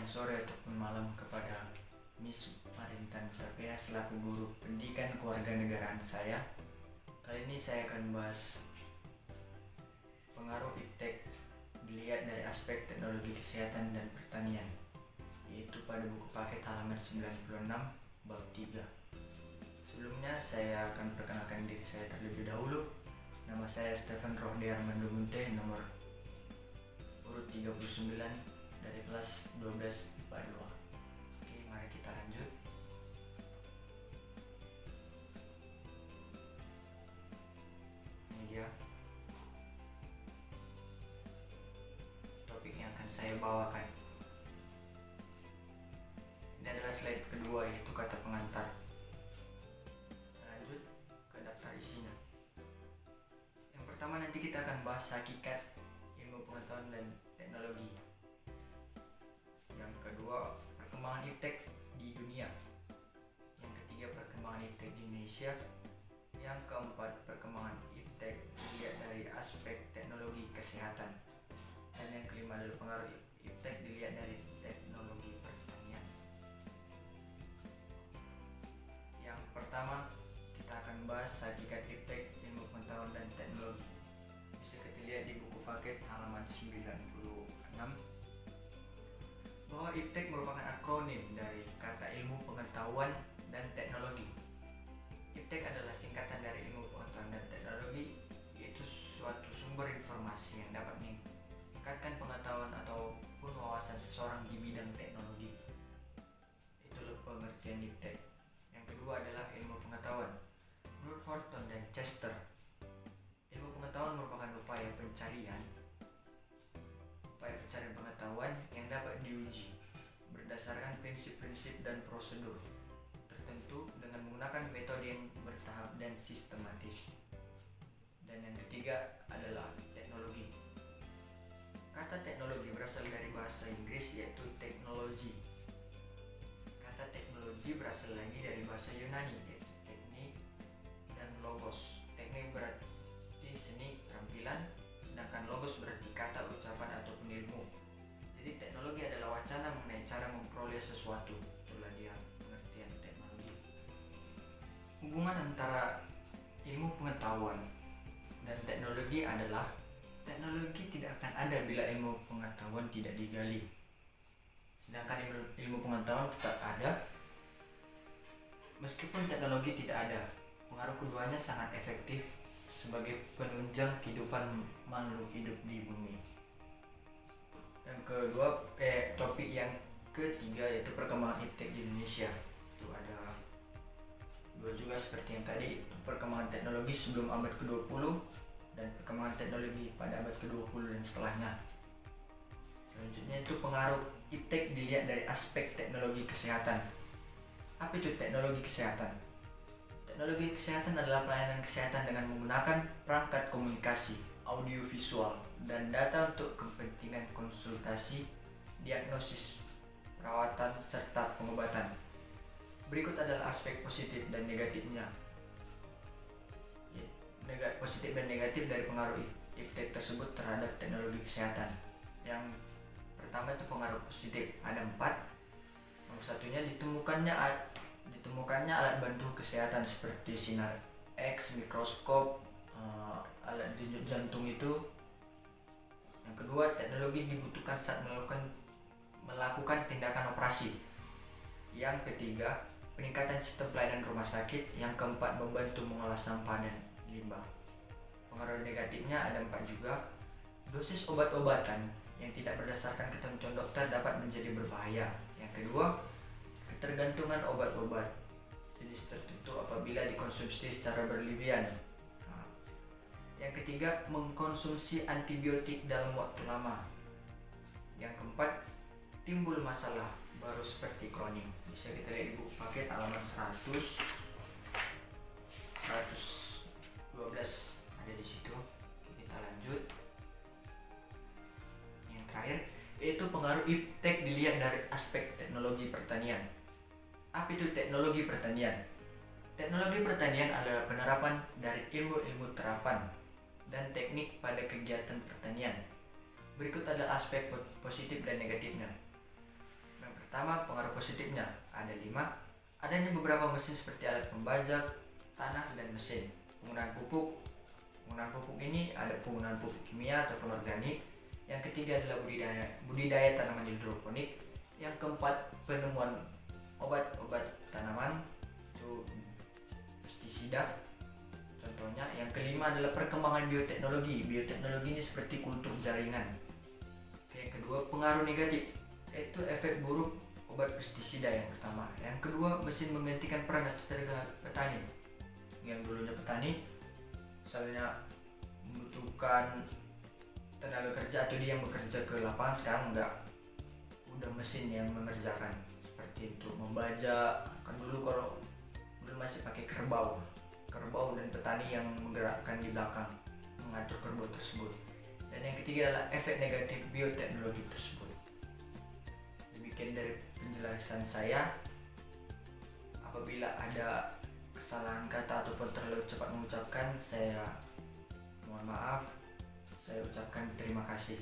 sore ataupun malam kepada Miss Marintan Tapea selaku guru pendidikan kewarganegaraan saya. Kali ini saya akan bahas pengaruh iptek dilihat dari aspek teknologi kesehatan dan pertanian, yaitu pada buku paket halaman 96 bab 3. Sebelumnya saya akan perkenalkan diri saya terlebih dahulu. Nama saya Stephen Rohde Armando Munte, nomor urut 39 dari kelas 12 IPA 2. Oke, mari kita lanjut. Ini dia topik yang akan saya bawakan. Ini adalah slide kedua, yaitu kata pengantar. Lanjut ke daftar isinya. Yang pertama, nanti kita akan bahas hakikat ilmu pengetahuan dan teknologi. Yang kedua, perkembangan iptek di dunia. Yang ketiga, perkembangan iptek di Indonesia. Yang keempat, perkembangan iptek dilihat dari aspek teknologi kesehatan. Dan yang kelima adalah pengaruh iptek dilihat dari teknologi pertanian. Yang pertama, kita akan bahas hakikat iptek ilmu pengetahuan dan teknologi. Bisa kita lihat di buku paket halaman 96 bahwa iptek merupakan akronim dari kata ilmu pengetahuan dan teknologi. Iptek adalah singkatan dari ilmu pengetahuan dan teknologi, yaitu suatu sumber informasi yang dapat meningkatkan pengetahuan ataupun wawasan seseorang di bidang teknologi. Itulah pengertian iptek. Yang kedua adalah ilmu pengetahuan. Menurut Horton dan Chester, ilmu pengetahuan merupakan upaya pencarian pengetahuan yang dapat diuji berdasarkan prinsip-prinsip dan prosedur tertentu dengan menggunakan metode yang bertahap dan sistematis. Dan yang ketiga adalah teknologi. Kata teknologi berasal dari bahasa Inggris, yaitu teknologi. Kata teknologi berasal lagi dari bahasa Yunani, yaitu teknik dan logos. Teknik berarti seni, keterampilan, sedangkan logos berarti kata, ucapan, ataupun ilmu. Jadi teknologi adalah wacana mengenai cara memperoleh sesuatu. Itulah dia pengertian teknologi. Hubungan antara ilmu pengetahuan dan teknologi adalah teknologi tidak akan ada bila ilmu pengetahuan tidak digali. Sedangkan ilmu pengetahuan tetap ada meskipun teknologi tidak ada. Pengaruh keduanya sangat efektif sebagai penunjang kehidupan makhluk hidup di bumi. Yang kedua, topik yang ketiga yaitu perkembangan iptek di Indonesia. Itu ada dua juga seperti yang tadi, perkembangan teknologi sebelum abad ke-20 dan perkembangan teknologi pada abad ke-20 dan setelahnya. Selanjutnya itu pengaruh iptek dilihat dari aspek teknologi kesehatan. Apa itu teknologi kesehatan? Teknologi kesehatan adalah pelayanan kesehatan dengan menggunakan perangkat komunikasi, audiovisual, dan data untuk kepentingan konsultasi, diagnosis, perawatan, serta pengobatan. Berikut adalah aspek positif dan negatifnya. Positif dan negatif dari pengaruh iptek tersebut terhadap teknologi kesehatan. Yang pertama itu pengaruh positif, ada 4. Nomor satunya ditemukannya alat bantu kesehatan seperti sinar X, mikroskop, alat denyut jantung itu. Yang kedua, teknologi dibutuhkan saat melakukan tindakan operasi. Yang ketiga, peningkatan sistem pelayanan rumah sakit. Yang keempat, membantu mengolah sampah dan limbah. Pengaruh negatifnya ada 4 juga. Dosis obat-obatan yang tidak berdasarkan ketentuan dokter dapat menjadi berbahaya. Yang kedua, ketergantungan obat-obat jenis tertentu apabila dikonsumsi secara berlebihan. Yang ketiga, mengkonsumsi antibiotik dalam waktu lama. Yang keempat, timbul masalah baru seperti kronik. Bisa kita lihat di buku paket halaman 100, 112 ada di situ. Kita lanjut. Yang terakhir yaitu pengaruh iptek dilihat dari aspek teknologi pertanian. Apa itu teknologi pertanian? Teknologi pertanian adalah penerapan dari ilmu-ilmu terapan dan teknik pada kegiatan pertanian. Berikut adalah aspek positif dan negatifnya. pertama, pengaruh positifnya ada 5. Adanya beberapa mesin seperti alat pembajak tanah dan mesin. Penggunaan pupuk. Penggunaan pupuk ini ada penggunaan pupuk kimia ataupun organik. Yang ketiga adalah budidaya tanaman hidroponik. Yang keempat, penemuan obat-obat tanaman, itu pestisida contohnya. Yang kelima adalah perkembangan bioteknologi. Bioteknologi ini seperti kultur jaringan. Yang kedua, pengaruh negatif, yaitu efek buruk obat pestisida yang pertama. Yang kedua, mesin menggantikan peran atau tenaga petani. Yang dulunya petani misalnya membutuhkan tenaga kerja atau dia yang bekerja ke lapangan, sekarang enggak, udah mesin yang mengerjakan. Seperti itu, membajak. Kan dulu kalau masih pakai kerbau dan petani yang menggerakkan di belakang mengatur kerbau tersebut. Dan yang ketiga adalah efek negatif bioteknologi tersebut. Demikian dari penjelasan saya. Apabila ada kesalahan kata ataupun terlalu cepat mengucapkan, saya mohon maaf. Saya ucapkan terima kasih.